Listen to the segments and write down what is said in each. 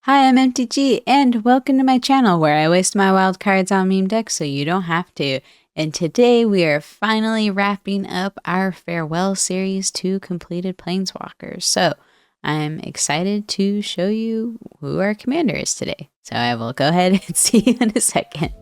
Hi, I'm MTG, and welcome to my channel where I waste my wild cards on meme decks so you don't have to. And today we are finally wrapping up our farewell series to completed planeswalkers. So I'm excited to show you who our commander is today. So I will go ahead and see you in a second.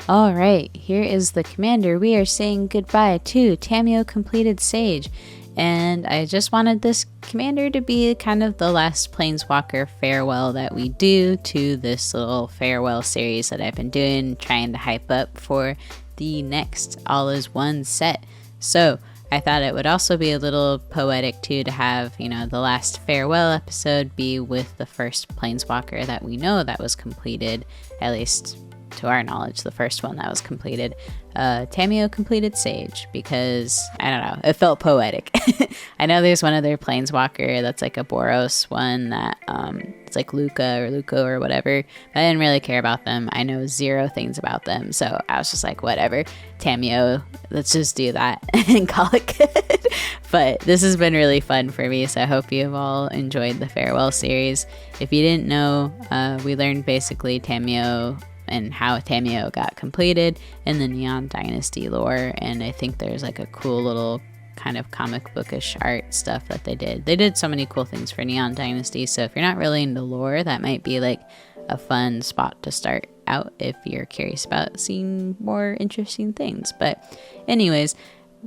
Alright, here is the commander. We are saying goodbye to Tamiyo Compleated Sage. And I just wanted this commander to be kind of the last planeswalker farewell that we do to this little farewell series that I've been doing, trying to hype up for the next All Is One set. So I thought it would also be a little poetic too to have, the last farewell episode be with the first planeswalker that we know that was completed, at least to our knowledge, the first one that was completed, Tamiyo Completed Sage, because, I don't know, it felt poetic. I know there's one other planeswalker that's like a Boros one that, it's like Luca or whatever, but I didn't really care about them. I know zero things about them, so I was just like, whatever, Tamiyo, let's just do that and call it good. But this has been really fun for me, so I hope you've all enjoyed the farewell series. If you didn't know, we learned basically Tamiyo and how Tamiyo got completed in the Neon Dynasty lore, and I think there's like a cool little kind of comic bookish art stuff that they did. They did so many cool things for Neon Dynasty, so if you're not really into lore, that might be like a fun spot to start out if you're curious about seeing more interesting things. But anyways,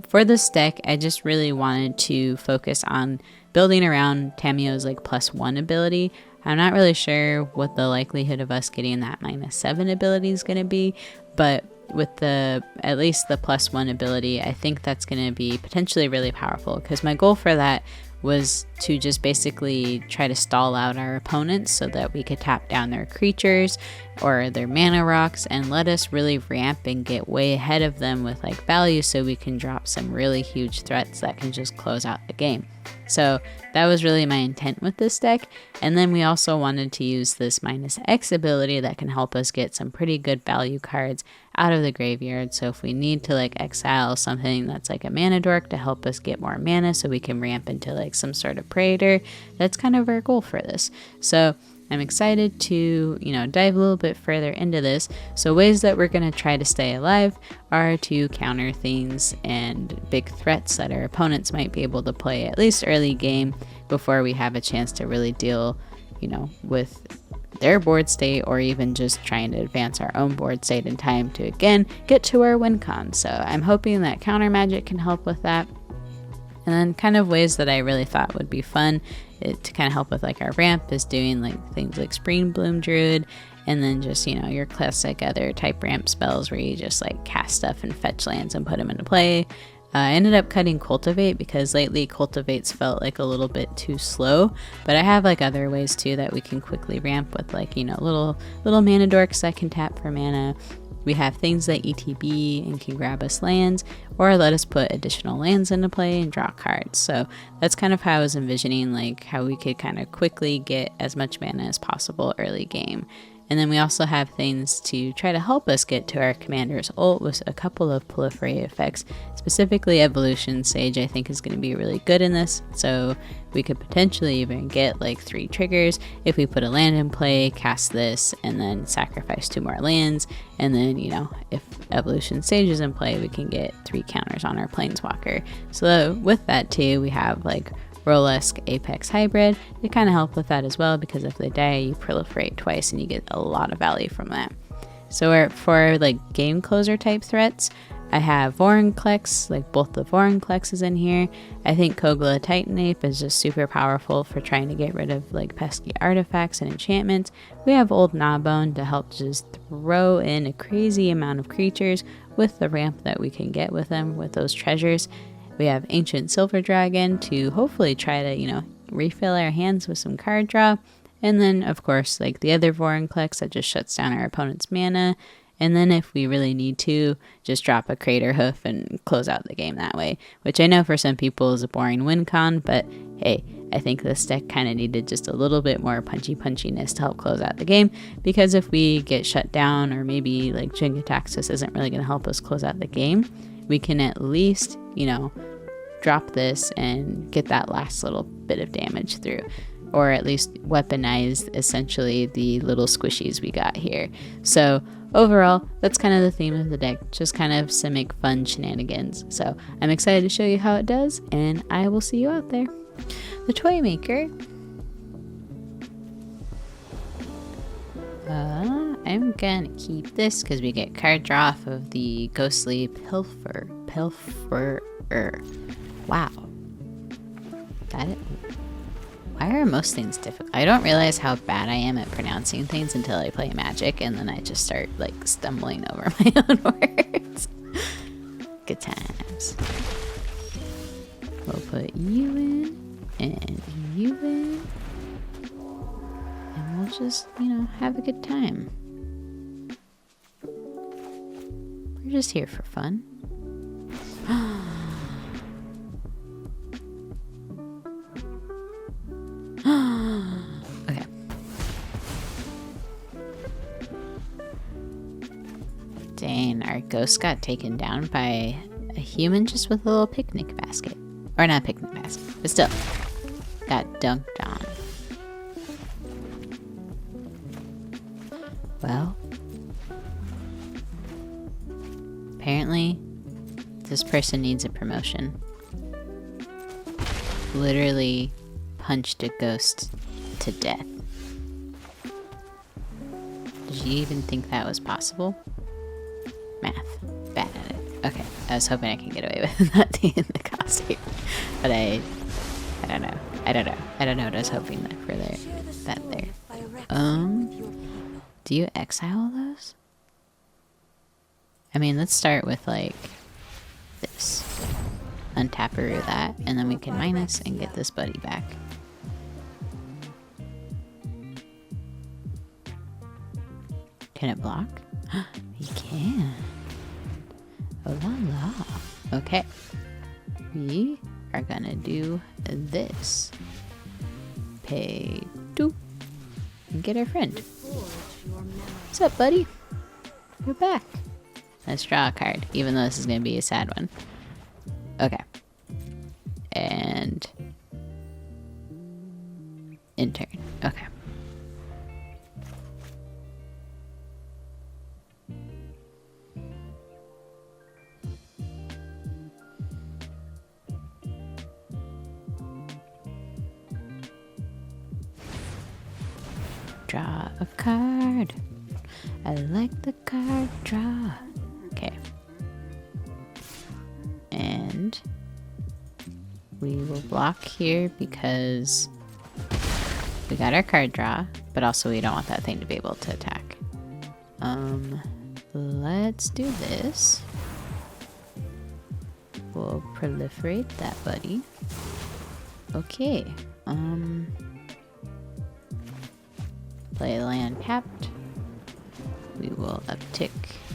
for this deck, I just really wanted to focus on building around Tamiyo's like +1 ability. I'm not really sure what the likelihood of us getting that -7 ability is going to be, but with at least the +1 ability, I think that's going to be potentially really powerful, because my goal for that was to just basically try to stall out our opponents so that we could tap down their creatures or their mana rocks and let us really ramp and get way ahead of them with like value, so we can drop some really huge threats that can just close out the game. So that was really my intent with this deck. And then we also wanted to use this -X ability that can help us get some pretty good value cards out of the graveyard. So if we need to like exile something that's like a mana dork to help us get more mana so we can ramp into like some sort of praetor, that's kind of our goal for this. So I'm excited to, dive a little bit further into this. So ways that we're going to try to stay alive are to counter things and big threats that our opponents might be able to play at least early game before we have a chance to really deal, with their board state, or even just trying to advance our own board state in time to, again, get to our win con. So I'm hoping that counter magic can help with that. And then kind of ways that I really thought would be fun to kind of help with like our ramp is doing like things like Spring Bloom Druid, and then just, your classic other type ramp spells where you just like cast stuff and fetch lands and put them into play. I ended up cutting Cultivate because lately Cultivates felt like a little bit too slow, but I have like other ways too that we can quickly ramp with, like, little mana dorks that can tap for mana. We have things that ETB and can grab us lands or let us put additional lands into play and draw cards. So that's kind of how I was envisioning like how we could kind of quickly get as much mana as possible early game. And then we also have things to try to help us get to our commander's ult with a couple of proliferate effects. Specifically, Evolution Sage I think is going to be really good in this. So we could potentially even get like 3 triggers if we put a land in play, cast this, and then sacrifice 2 more lands. And then, if Evolution Sage is in play, we can get 3 counters on our planeswalker. So with that too, we have like Rolesque Apex Hybrid to kind of help with that as well, because if they die, you proliferate twice and you get a lot of value from that. So for like game closer type threats, I have Vorinclex, like both the Vorinclexes in here. I think Kogla Titanape is just super powerful for trying to get rid of like pesky artifacts and enchantments. We have Old Gnawbone to help just throw in a crazy amount of creatures with the ramp that we can get with them with those treasures. We have Ancient Silver Dragon to hopefully try to, refill our hands with some card draw. And then, of course, like the other Vorinclex that just shuts down our opponent's mana. And then if we really need to, just drop a Crater Hoof and close out the game that way. Which I know for some people is a boring win con, but hey, I think this deck kind of needed just a little bit more punchiness to help close out the game. Because if we get shut down, or maybe like Jin-Gitaxias isn't really going to help us close out the game, we can at least, drop this and get that last little bit of damage through. or at least weaponize essentially the little squishies we got here. So overall, that's kind of the theme of the deck, just kind of some make fun shenanigans. So I'm excited to show you how it does, and I will see you out there. The Toymaker. I'm gonna keep this because we get card draw off of the Ghostly Pilferer. Wow. Why are most things difficult? I don't realize how bad I am at pronouncing things until I play Magic, and then I just start like stumbling over my own words. Good times. We'll put you in and you in, and we'll just, you know, have a good time. We're just here for fun. Okay. Dang, our ghost got taken down by a human just with a little picnic basket. Or not a picnic basket, but still. Got dunked on. Well. Apparently, this person needs a promotion. Literally punched a ghost to death. Did you even think that was possible? Math. Bad at it. Okay, I was hoping I could get away with not being the costume. But I don't know. I don't know what I was hoping for there. Do you exile those? I mean, let's start with like this. Untapperoo that, and then we can minus and get this buddy back. Can it block? You can. Oh la la. Okay. We are gonna do this. Pay 2 and get our friend. What's up, buddy? We're back. Let's draw a card, even though this is gonna be a sad one. Okay. And intern. Okay. Draw a card. I like the card draw. Okay. And we will block here because we got our card draw, but also we don't want that thing to be able to attack. Let's do this. We'll proliferate that buddy. Okay. Play land tapped. We will uptick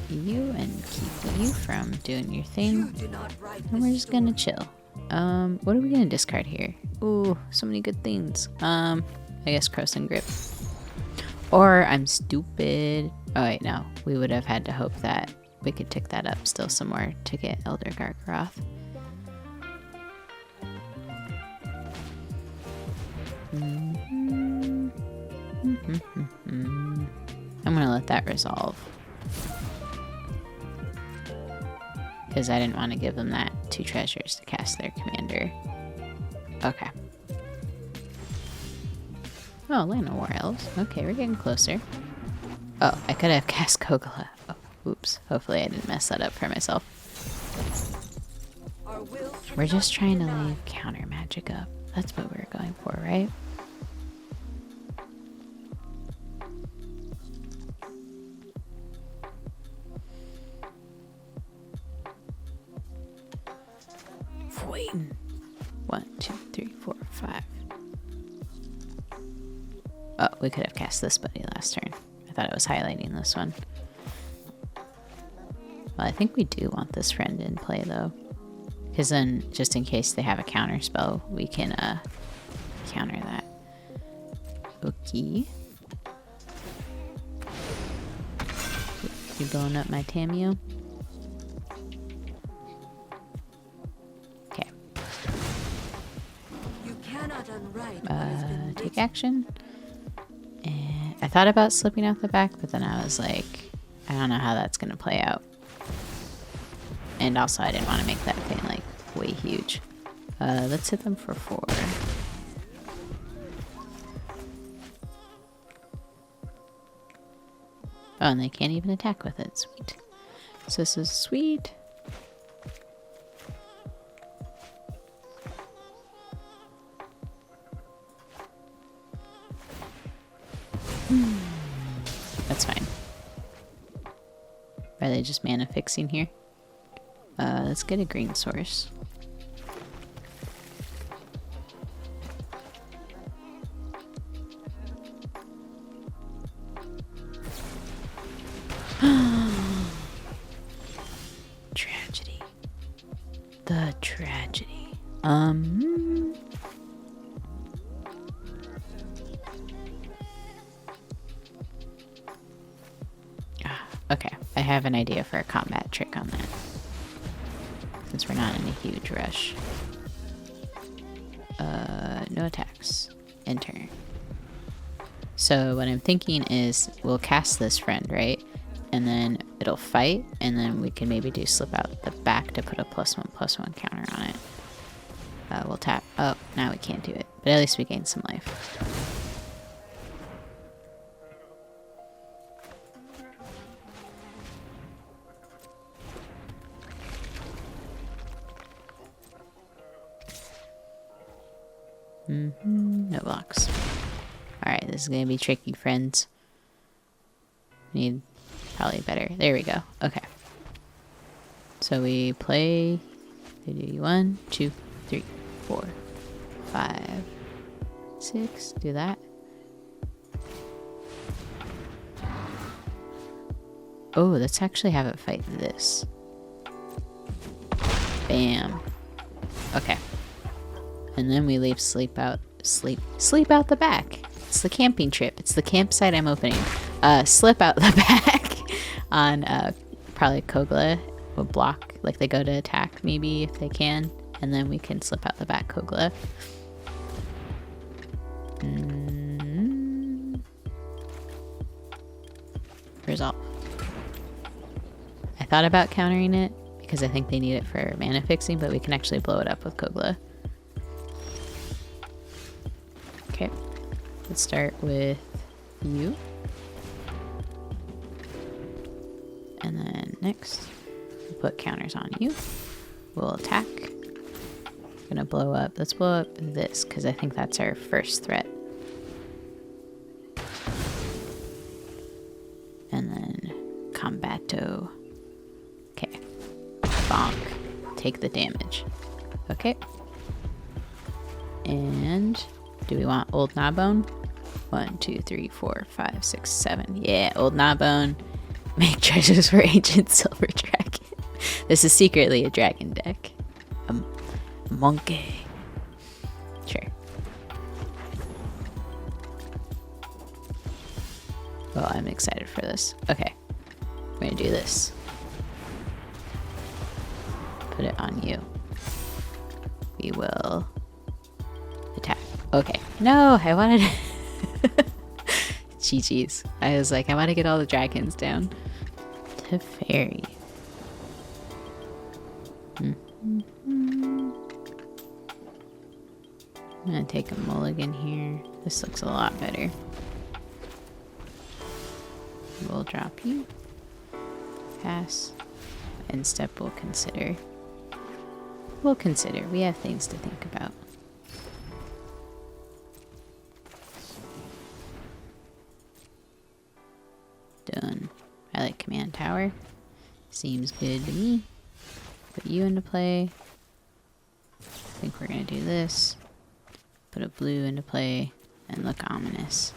you and keep you from doing your thing. And we're just gonna chill. What are we gonna discard here? Ooh, so many good things. I guess Cross and Grip. Or I'm stupid. Oh wait, no. We would have had to hope that we could tick that up still some more to get Elder Gargaroth. I'm gonna let that resolve. Because I didn't want to give them that 2 treasures to cast their commander. Okay. Oh, Land of War Elves. Okay, we're getting closer. Oh, I could have cast Kogala. Oh, oops. Hopefully I didn't mess that up for myself. We're just trying to leave counter magic up. That's what we're going for, right? Waiting. 1, 2, 3, 4, 5. Oh, we could have cast this buddy last turn. I thought it was highlighting this one. Well, I think we do want this friend in play though, because then just in case they have a counter spell, we can counter that. Okay. You blowing up my Tamiyo? Take action. And I thought about slipping out the back, but then I was like, I don't know how that's going to play out. And also I didn't want to make that thing like way huge. Let's hit them for 4. Oh, and they can't even attack with it. Sweet. So this is sweet. That's fine. Are they just mana fixing here? Let's get a green source. Tragedy. The tragedy. Okay, I have an idea for a combat trick on that. Since we're not in a huge rush. No attacks. Enter. So what I'm thinking is we'll cast this friend, right? And then it'll fight, and then we can maybe do slip out the back to put a +1/+1 counter on it. We'll tap. Oh, now we can't do it. But at least we gain some life. No blocks. Alright, this is gonna be tricky, friends. Need probably better. There we go. Okay. So we play. They do 1, 2, 3, 4, 5, 6. Do that. Oh, let's actually have it fight this. Bam. Okay. And then we leave sleep out the back. It's the camping trip. It's the campsite I'm opening. Slip out the back on probably Kogla will block, like they go to attack maybe if they can, and then we can slip out the back Kogla. Resolve. I thought about countering it because I think they need it for mana fixing, but we can actually blow it up with Kogla. Okay, let's start with you. And then next, we'll put counters on you. We'll attack. Gonna blow up. Let's blow up this because I think that's our first threat. And then combato. Okay. Bonk. Take the damage. Okay. And do we want old Gnawbone? 1, 2, 3, 4, 5, 6, 7. Yeah, old Gnawbone. Make treasures for ancient silver dragon. This is secretly a dragon deck. A monkey. Sure. Oh, I'm excited for this. Okay. We're gonna do this. Put it on you. We will attack. Okay. No, I wanted GG's. I was like, I want to get all the dragons down. Teferi. I'm gonna take a mulligan here. This looks a lot better. We'll drop you. Pass. End step we'll consider. We'll consider. We have things to think about. Done. I like command tower. Seems good to me. Put you into play. I think we're gonna do this. Put a blue into play and look ominous.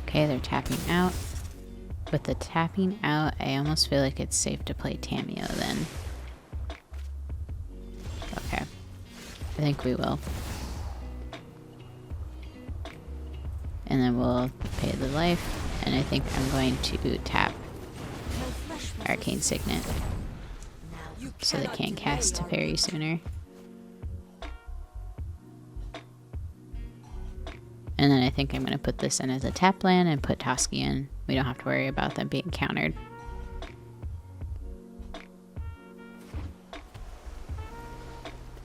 Okay, they're tapping out. With the tapping out, I almost feel like it's safe to play Tamiyo then. Okay. I think we will. And then we'll pay the life. And I think I'm going to tap Arcane Signet so they can't cast Teferi sooner. And then I think I'm going to put this in as a tap land and put Toski in. We don't have to worry about them being countered.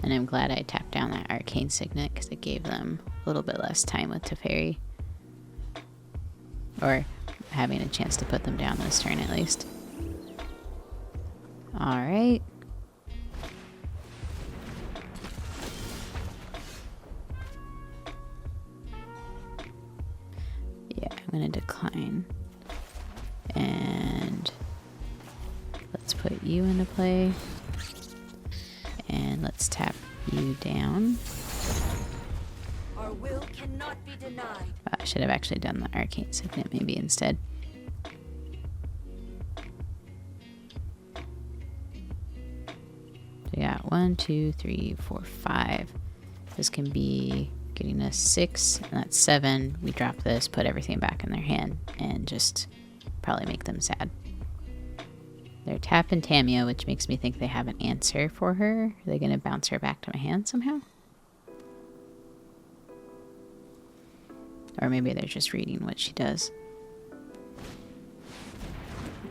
And I'm glad I tapped down that Arcane Signet because it gave them a little bit less time with Teferi. Or having a chance to put them down this turn at least. Alright. Yeah, I'm going to decline. And let's put you into play. And let's tap you down. Our will cannot be denied. I should have actually done the Arcane Signet maybe instead. So we got 1, 2, 3, 4, 5. This can be getting us 6, and that's 7. We drop this, put everything back in their hand, and just probably make them sad. They're tapping Tamiyo, which makes me think they have an answer for her. Are they going to bounce her back to my hand somehow? Or maybe they're just reading what she does.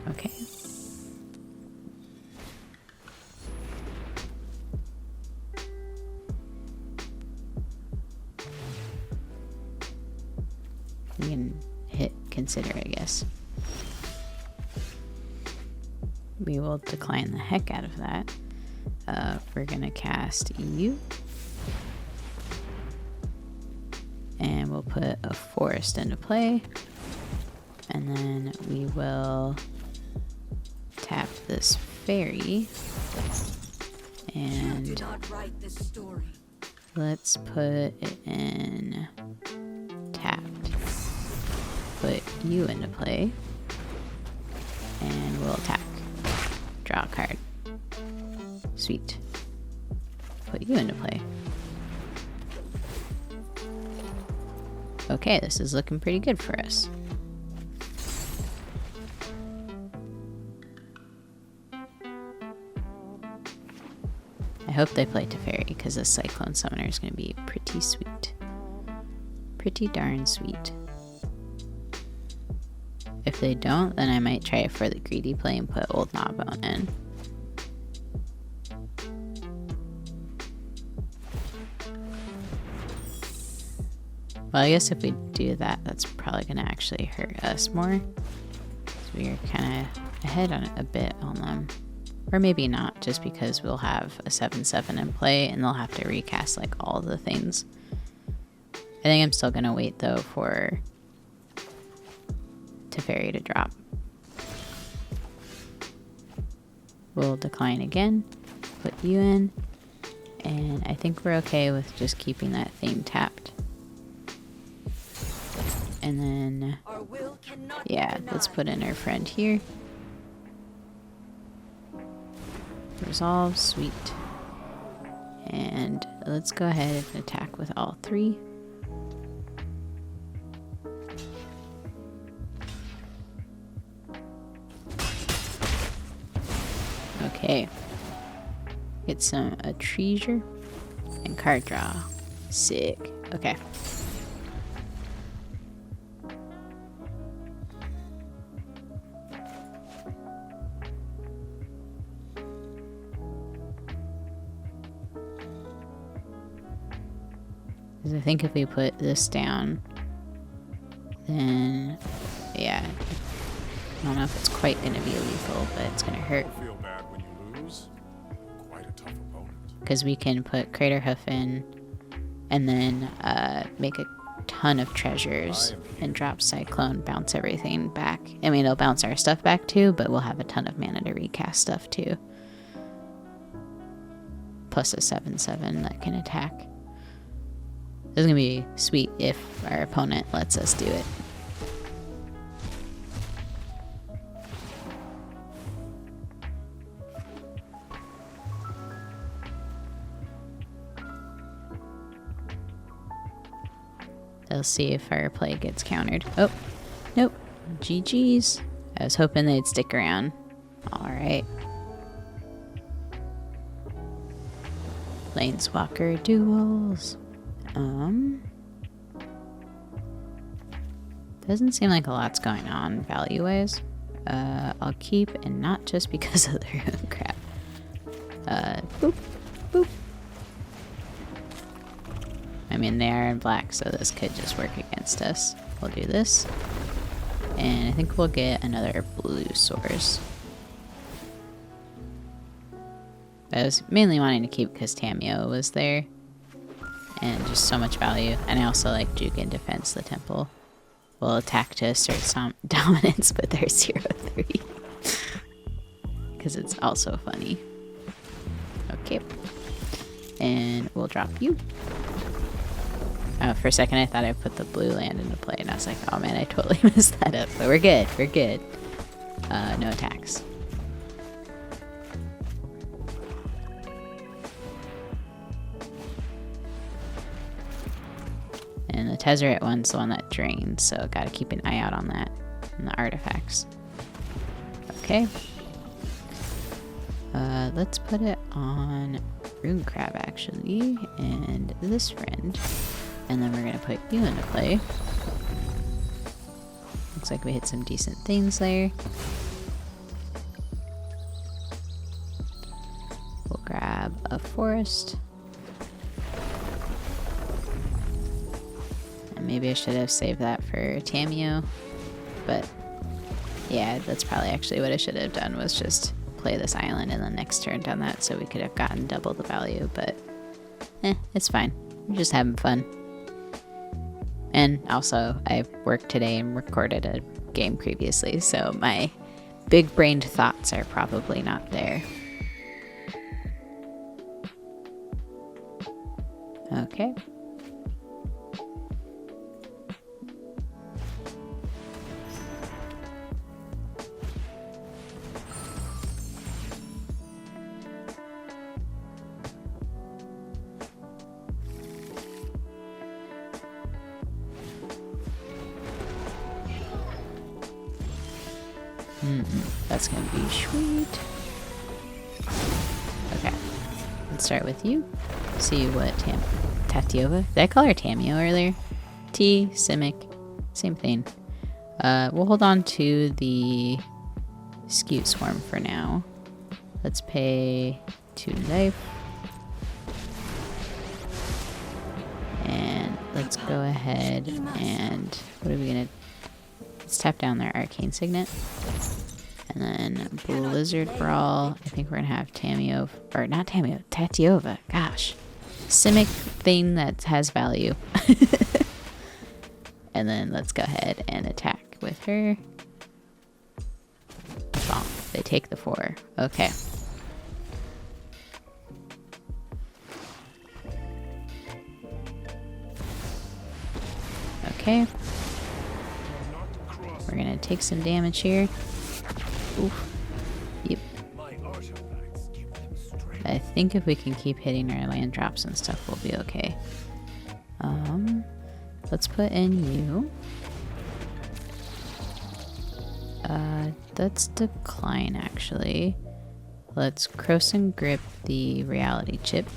Okay. We can hit consider, I guess. We will decline the heck out of that. We're gonna cast you. And we'll put a forest into play. And then we will tap this fairy. And let's put it in tapped. Put you into play. And we'll attack. Draw a card. Sweet. Put you into play. Okay, this is looking pretty good for us. I hope they play Teferi because this Cyclone Summoner is going to be pretty sweet. Pretty darn sweet. If they don't, then I might try for the greedy play and put Old Gnawbone in. Well, I guess if we do that, that's probably going to actually hurt us more. So we are kind of ahead on a bit on them. Or maybe not, just because we'll have a 7/7 in play and they'll have to recast like all the things. I think I'm still going to wait though for Teferi to drop. We'll decline again, put you in, and I think we're okay with just keeping that theme tapped. And then, yeah, let's put in our friend here. Resolve, sweet. And let's go ahead and attack with all 3. Okay. Get a treasure and card draw. Sick. Okay. Because I think if we put this down, then, yeah, I don't know if it's quite going to be lethal, but it's going to hurt. Feel bad when you lose. Quite a tough opponent. Because we can put Craterhoof in, and then make a ton of treasures, and drop Cyclone, bounce everything back. I mean, it'll bounce our stuff back too, but we'll have a ton of mana to recast stuff too. Plus a 7/7 that can attack. This is going to be sweet if our opponent lets us do it. I'll see if our play gets countered. Oh, nope. GG's. I was hoping they'd stick around. Alright. Planeswalker duels. Doesn't seem like a lot's going on value-wise. I'll keep, and not just because of the rune crap. Boop, boop. I mean, they are in black, so this could just work against us. We'll do this. And I think we'll get another blue source. I was mainly wanting to keep because Tamiyo was there. And just so much value. And I also like Juke in defense, the temple. Will attack to assert some dominance, but they're 0-3. Because it's also funny. Okay. And we'll drop you. For a second I thought I put the blue land into play, and I was like, oh man, I totally messed that up. But we're good, we're good. No attacks. And the Tezzeret one's the one that drains, so gotta keep an eye out on that. And the artifacts. Okay. Let's put it on Rune Crab, actually, and this friend. And then we're gonna put you into play. Looks like we hit some decent things there. We'll grab a forest. And maybe I should have saved that for Tamiyo. But yeah, that's probably actually what I should have done, was just play this island and then next turn done that, so we could have gotten double the value. But it's fine. We're just having fun. And also, I worked today and recorded a game previously, so my big-brained thoughts are probably not there. Okay. That's gonna be sweet. Okay, let's start with you. See what Tatiova. Did I call her Tamiyo earlier? T, Simic, same thing. We'll hold on to the Scute Swarm for now. Let's pay 2 life. And let's go ahead and what are we gonna? Let's tap down their Arcane Signet. And then Blizzard Brawl. I think we're gonna have Tamiyo, or not Tamiyo, Tatiova. Gosh. Simic thing that has value. And then let's go ahead and attack with her. Bonk. They take the 4. Okay. Okay. We're gonna take some damage here. Oof. Yep. I think if we can keep hitting our land drops and stuff, we'll be okay. Let's put in you. Let's decline, actually. Let's Croson Grip the Reality Chip.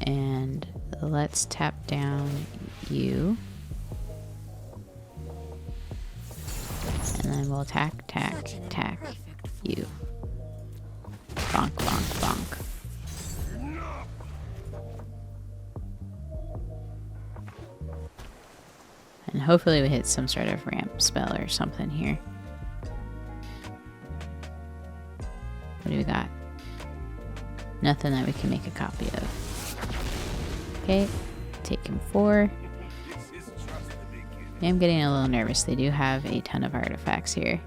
And let's tap down you. And then we'll attack you. Bonk, bonk, bonk. And hopefully we hit some sort of ramp spell or something here. What do we got? Nothing that we can make a copy of. Okay, take him 4. Yeah, I'm getting a little nervous. They do have a ton of artifacts here.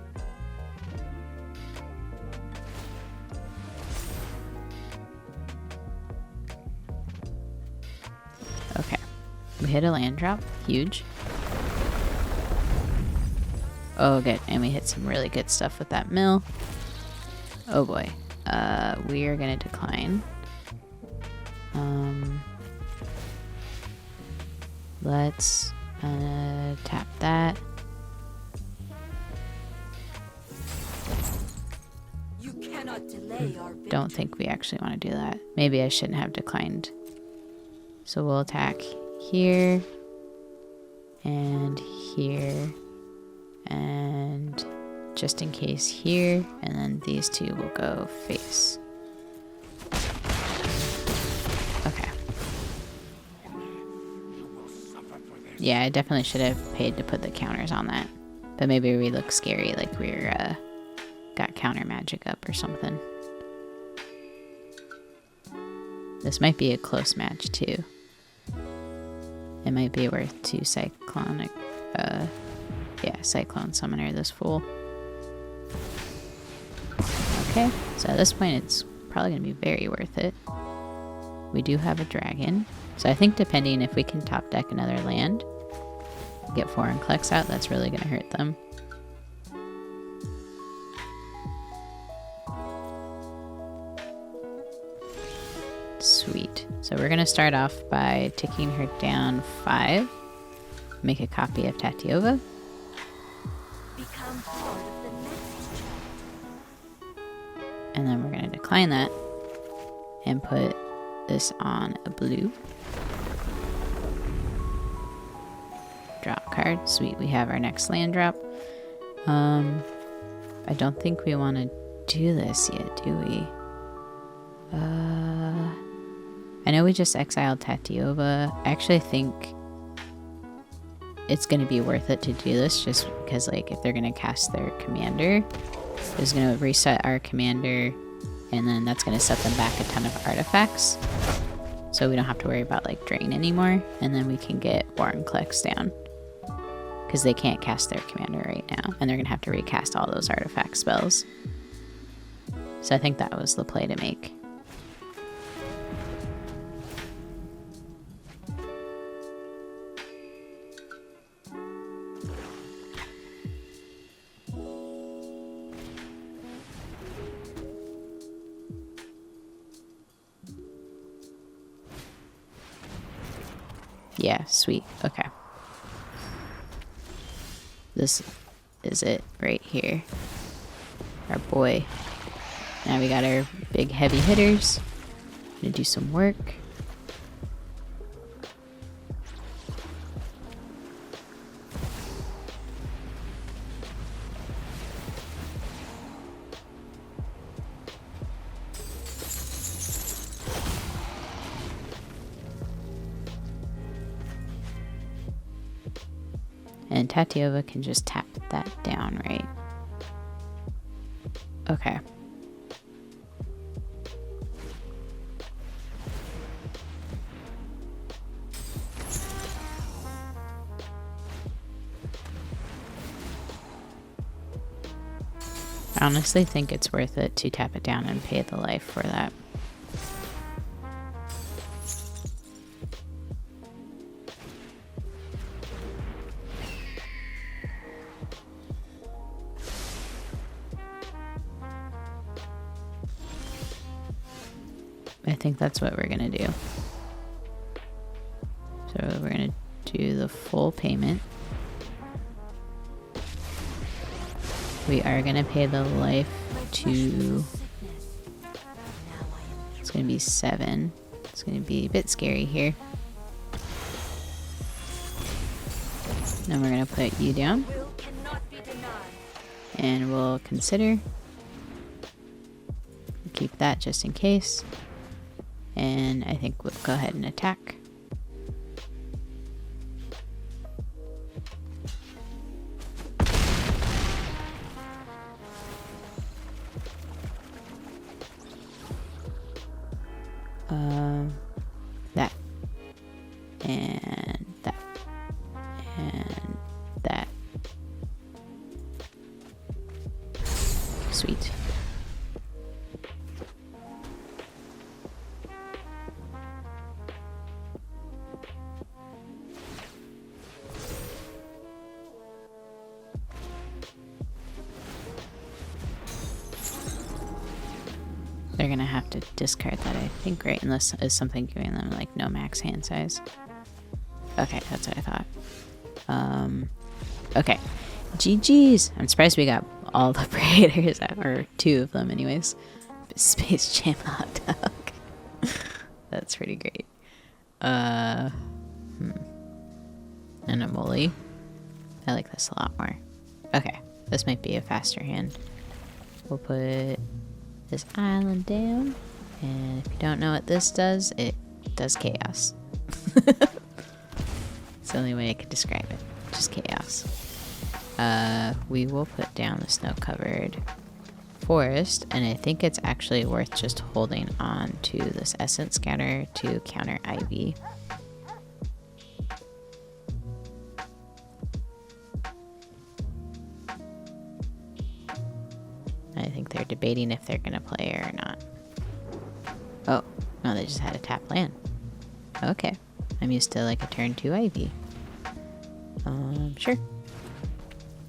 Okay. We hit a land drop. Huge. Oh, good. And we hit some really good stuff with that mill. Oh boy. We are going to decline. Let's tap that. You cannot delay our victory. Don't think we actually want to do that. Maybe I shouldn't have declined. So we'll attack here and here and just in case here, and then these two will go face. Okay. Yeah, I definitely should have paid to put the counters on that. But maybe we look scary, like we're got counter magic up or something. This might be a close match too. It might be worth 2 cyclonic, yeah, cyclone summoner this fool. Okay, so at this point it's probably gonna be very worth it. We do have a dragon, so I think depending if we can top deck another land, get foreign collects out, that's really gonna hurt them. Sweet. So we're gonna start off by taking her down 5. Make a copy of Tatiova. Become part of the next chapter. And then we're gonna decline that and put this on a blue. Drop card. Sweet, we have our next land drop. I don't think we want to do this yet, do we? I know we just exiled Tatiova. I actually think it's going to be worth it to do this just because, like, if they're going to cast their commander, it's going to reset our commander and then that's going to set them back a ton of artifacts. So we don't have to worry about, like, drain anymore. And then we can get Warren Klex down because they can't cast their commander right now. And they're going to have to recast all those artifact spells. So I think that was the play to make. Yeah, sweet. Okay. This is it right here. Our boy. Now we got our big heavy hitters. Gonna do some work. And Tatiova can just tap that down, right? Okay. I honestly think it's worth it to tap it down and pay the life for that. I think that's what we're gonna do. So we're gonna do the full payment. We are gonna pay the life to, it's gonna be 7. It's gonna be a bit scary here. Then we're gonna put you down. Will cannot be denied. And we'll consider. Keep that just in case. And I think we'll go ahead and attack. That. And that. And that. Sweet. They're gonna have to discard that, I think, right? Unless it's something giving them, like, no max hand size. Okay, that's what I thought. Okay. GG's. I'm surprised we got all the Praetors, or 2 of them anyways. Space Jam Hot Dog. That's pretty great. And a Molly. I like this a lot more. Okay, this might be a faster hand. We'll put this island down. And if you don't know what this does, it does chaos. It's the only way I could describe it. Just chaos. We will put down the snow-covered forest, and I think it's actually worth just holding on to this essence scatter to counter Ivy. I think they're debating if they're gonna play or not. Oh, no, they just had a tap land. Okay. I'm used to like a turn 2 Ivy. Sure.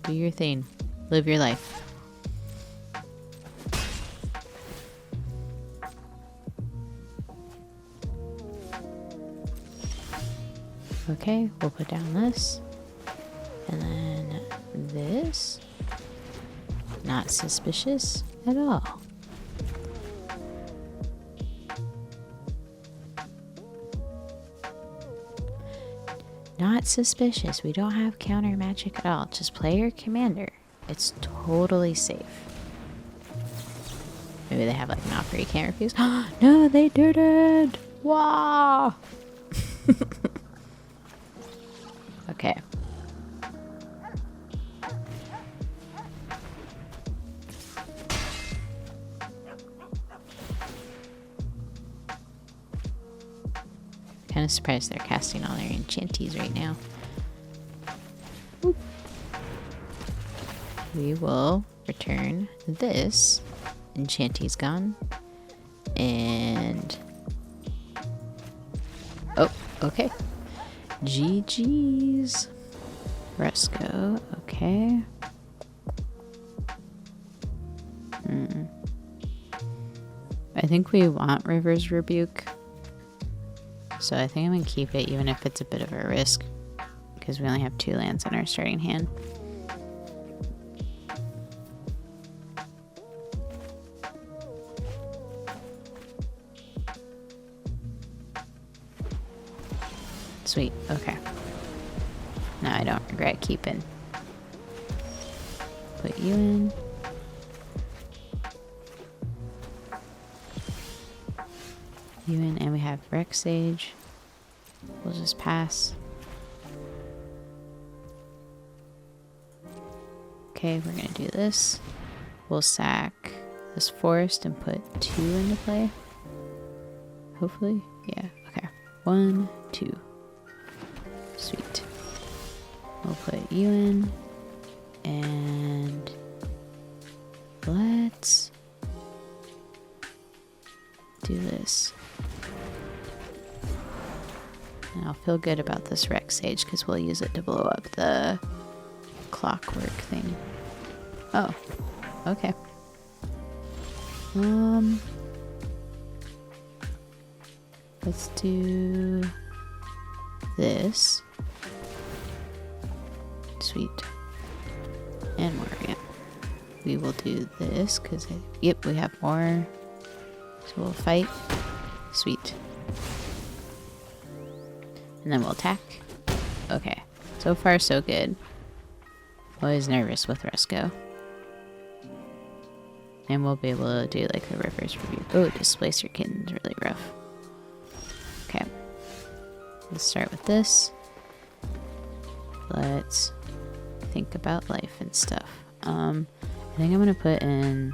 Do your thing. Live your life. Okay, we'll put down this. And then this. Not suspicious at all. Not suspicious. We don't have counter magic at all. Just play your commander. It's totally safe. Maybe they have like an offer you can't refuse. No, they didn't! Wow! Okay. Kind of surprised they're casting all their enchanties right now. Oop. We will return this. Enchanty's gone. And... oh, okay. GG's. Rusko, okay. I think we want River's Rebuke. So I think I'm going to keep it even if it's a bit of a risk. Because we only have 2 lands in our starting hand. Sweet, okay. Now I don't regret keeping. Put you in. You in, and we have Rex Sage. We'll just pass. Okay, we're gonna do this. We'll sack this forest and put 2 into play. Hopefully, yeah, okay. 1, 2. Sweet. We'll put you in. And let's do this. And I'll feel good about this Rex Sage because we'll use it to blow up the clockwork thing. Oh, okay. Let's do this. Sweet. And more, yeah. We will do this because, yep, we have more. So we'll fight. Sweet. And then we'll attack. Okay. So far, so good. Always nervous with Rusko. And we'll be able to do like the River's Review. Oh, Displace Your Kitten's really rough. Okay. Let's start with this. Let's think about life and stuff. I think I'm gonna put in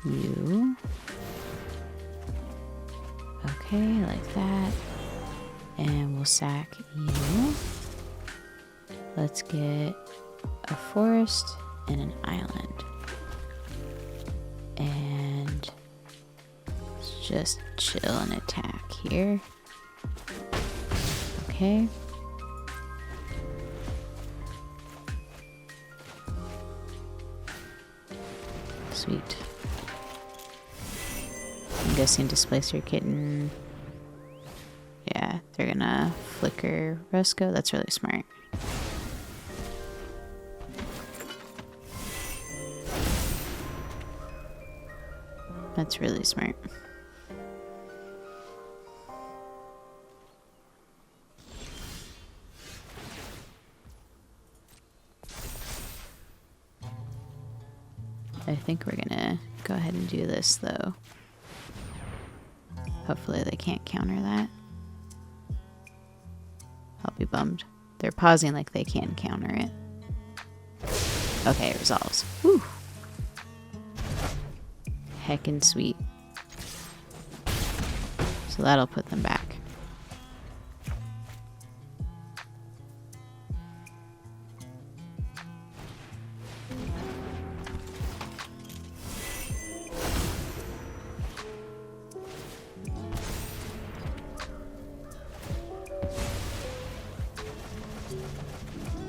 you. Okay, like that. And we'll sack you. Let's get a forest and an island. And let's just chill and attack here. Okay. Sweet. I'm guessing Displace Your Kitten. Yeah, they're gonna flicker Rusko. That's really smart. That's really smart. I think we're gonna go ahead and do this though. Hopefully they can't counter that. I'll be bummed. They're pausing like they can counter it. Okay, it resolves. Whew. Heckin' sweet. So that'll put them back.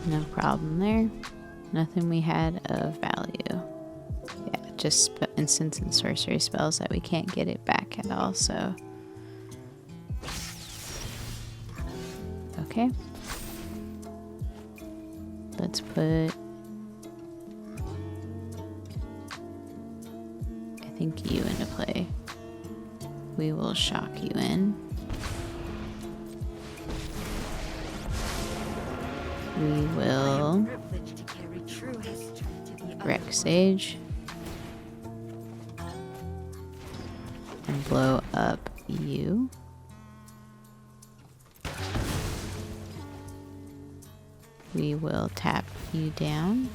No problem there. Nothing we had of value. Yeah, just instants and sorcery spells that we can't get it back at all, so. Okay. Let's put, I think, you into play. We will shock you in. We will wreck Sage and blow up you. We will tap you down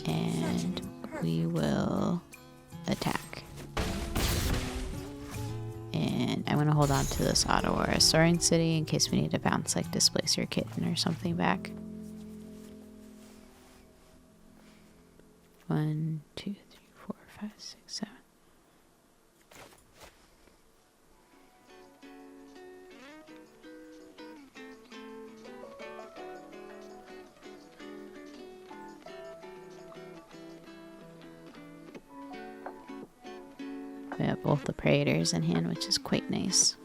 and we will attack. And I want to hold on to this auto aura Soaring City in case we need to bounce like Displacer Kitten or something back. 1, 2, 3, 4, 5, 6, 7. We have both the Praetors in hand, which is quite nice.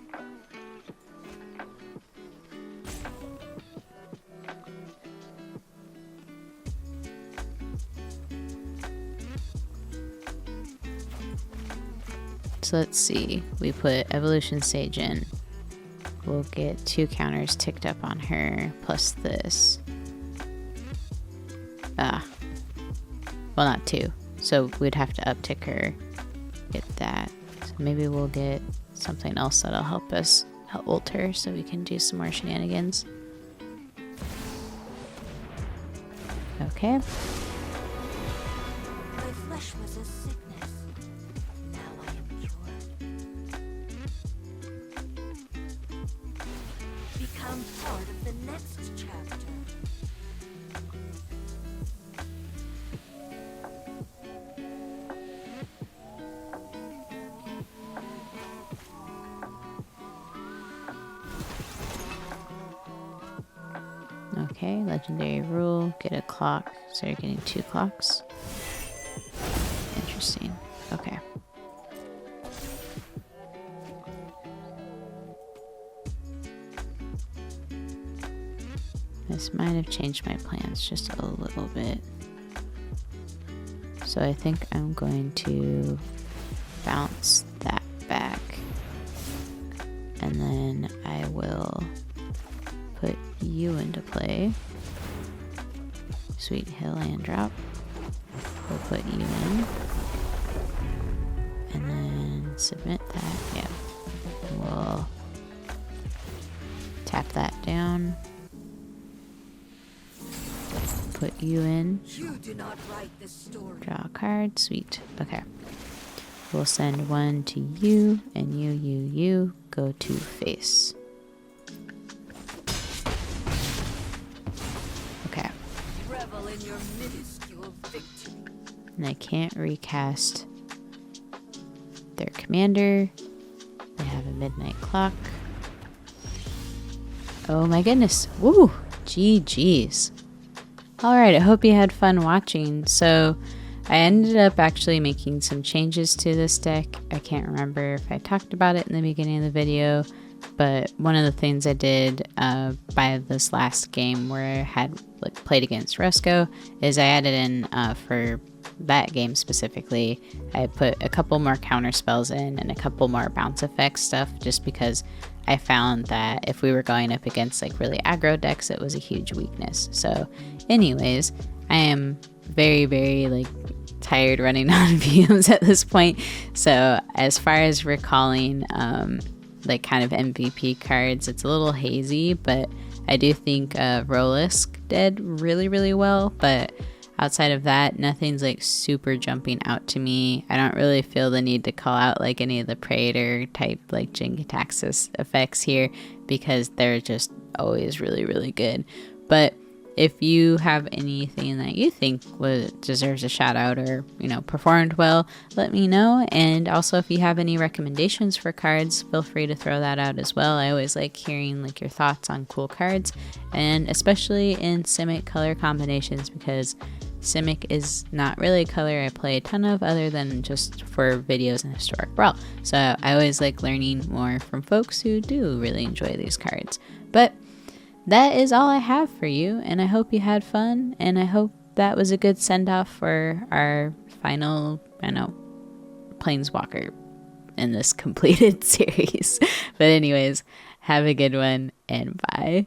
So let's see. We put Evolution Sage in. We'll get 2 counters ticked up on her, plus this. Well, not 2. So we'd have to uptick her. Get that. So maybe we'll get something else that'll help us ult her so we can do some more shenanigans. Okay. My flesh was a sickness. Now I am cured. Become part of the next chapter. Okay, legendary rule, get a clock, so you're getting 2 clocks. Interesting. Okay. This might have changed my plans just a little bit. So I think I'm going to bounce that back. And then I will put you into play. Sweet Hill and drop. We'll put you in. And then submit that. Yeah. We'll tap that down. Put you in. You do not write the story. Draw a card. Sweet. Okay. We'll send 1 to you, and you go to face. Okay. Revel in your minuscule victory. And I can't recast their commander. They have a midnight clock. Oh my goodness. Woo! GG's. Alright, I hope you had fun watching. So, I ended up actually making some changes to this deck. I can't remember if I talked about it in the beginning of the video, But one of the things I did by this last game where I had like played against Rusko is I added in for that game specifically, I put a couple more counter spells in and a couple more bounce effect stuff, just because I found that if we were going up against like really aggro decks, it was a huge weakness. So anyways, I am very, very like tired running on fumes at this point. So as far as recalling like kind of MVP cards, it's a little hazy, but I do think Rolisk did really, really well. But outside of that, nothing's like super jumping out to me. I don't really feel the need to call out like any of the Praetor type like Jin-Gitaxias effects here, because they're just always really, really good. But if you have anything that you think deserves a shout out or, you know, performed well, let me know. And also, if you have any recommendations for cards, feel free to throw that out as well. I always like hearing like your thoughts on cool cards, and especially in Simic color combinations, because Simic is not really a color I play a ton of other than just for videos and Historic Brawl. So I always like learning more from folks who do really enjoy these cards. But that is all I have for you, and I hope you had fun, and I hope that was a good send-off for our final, planeswalker in this completed series. But anyways, have a good one, and bye.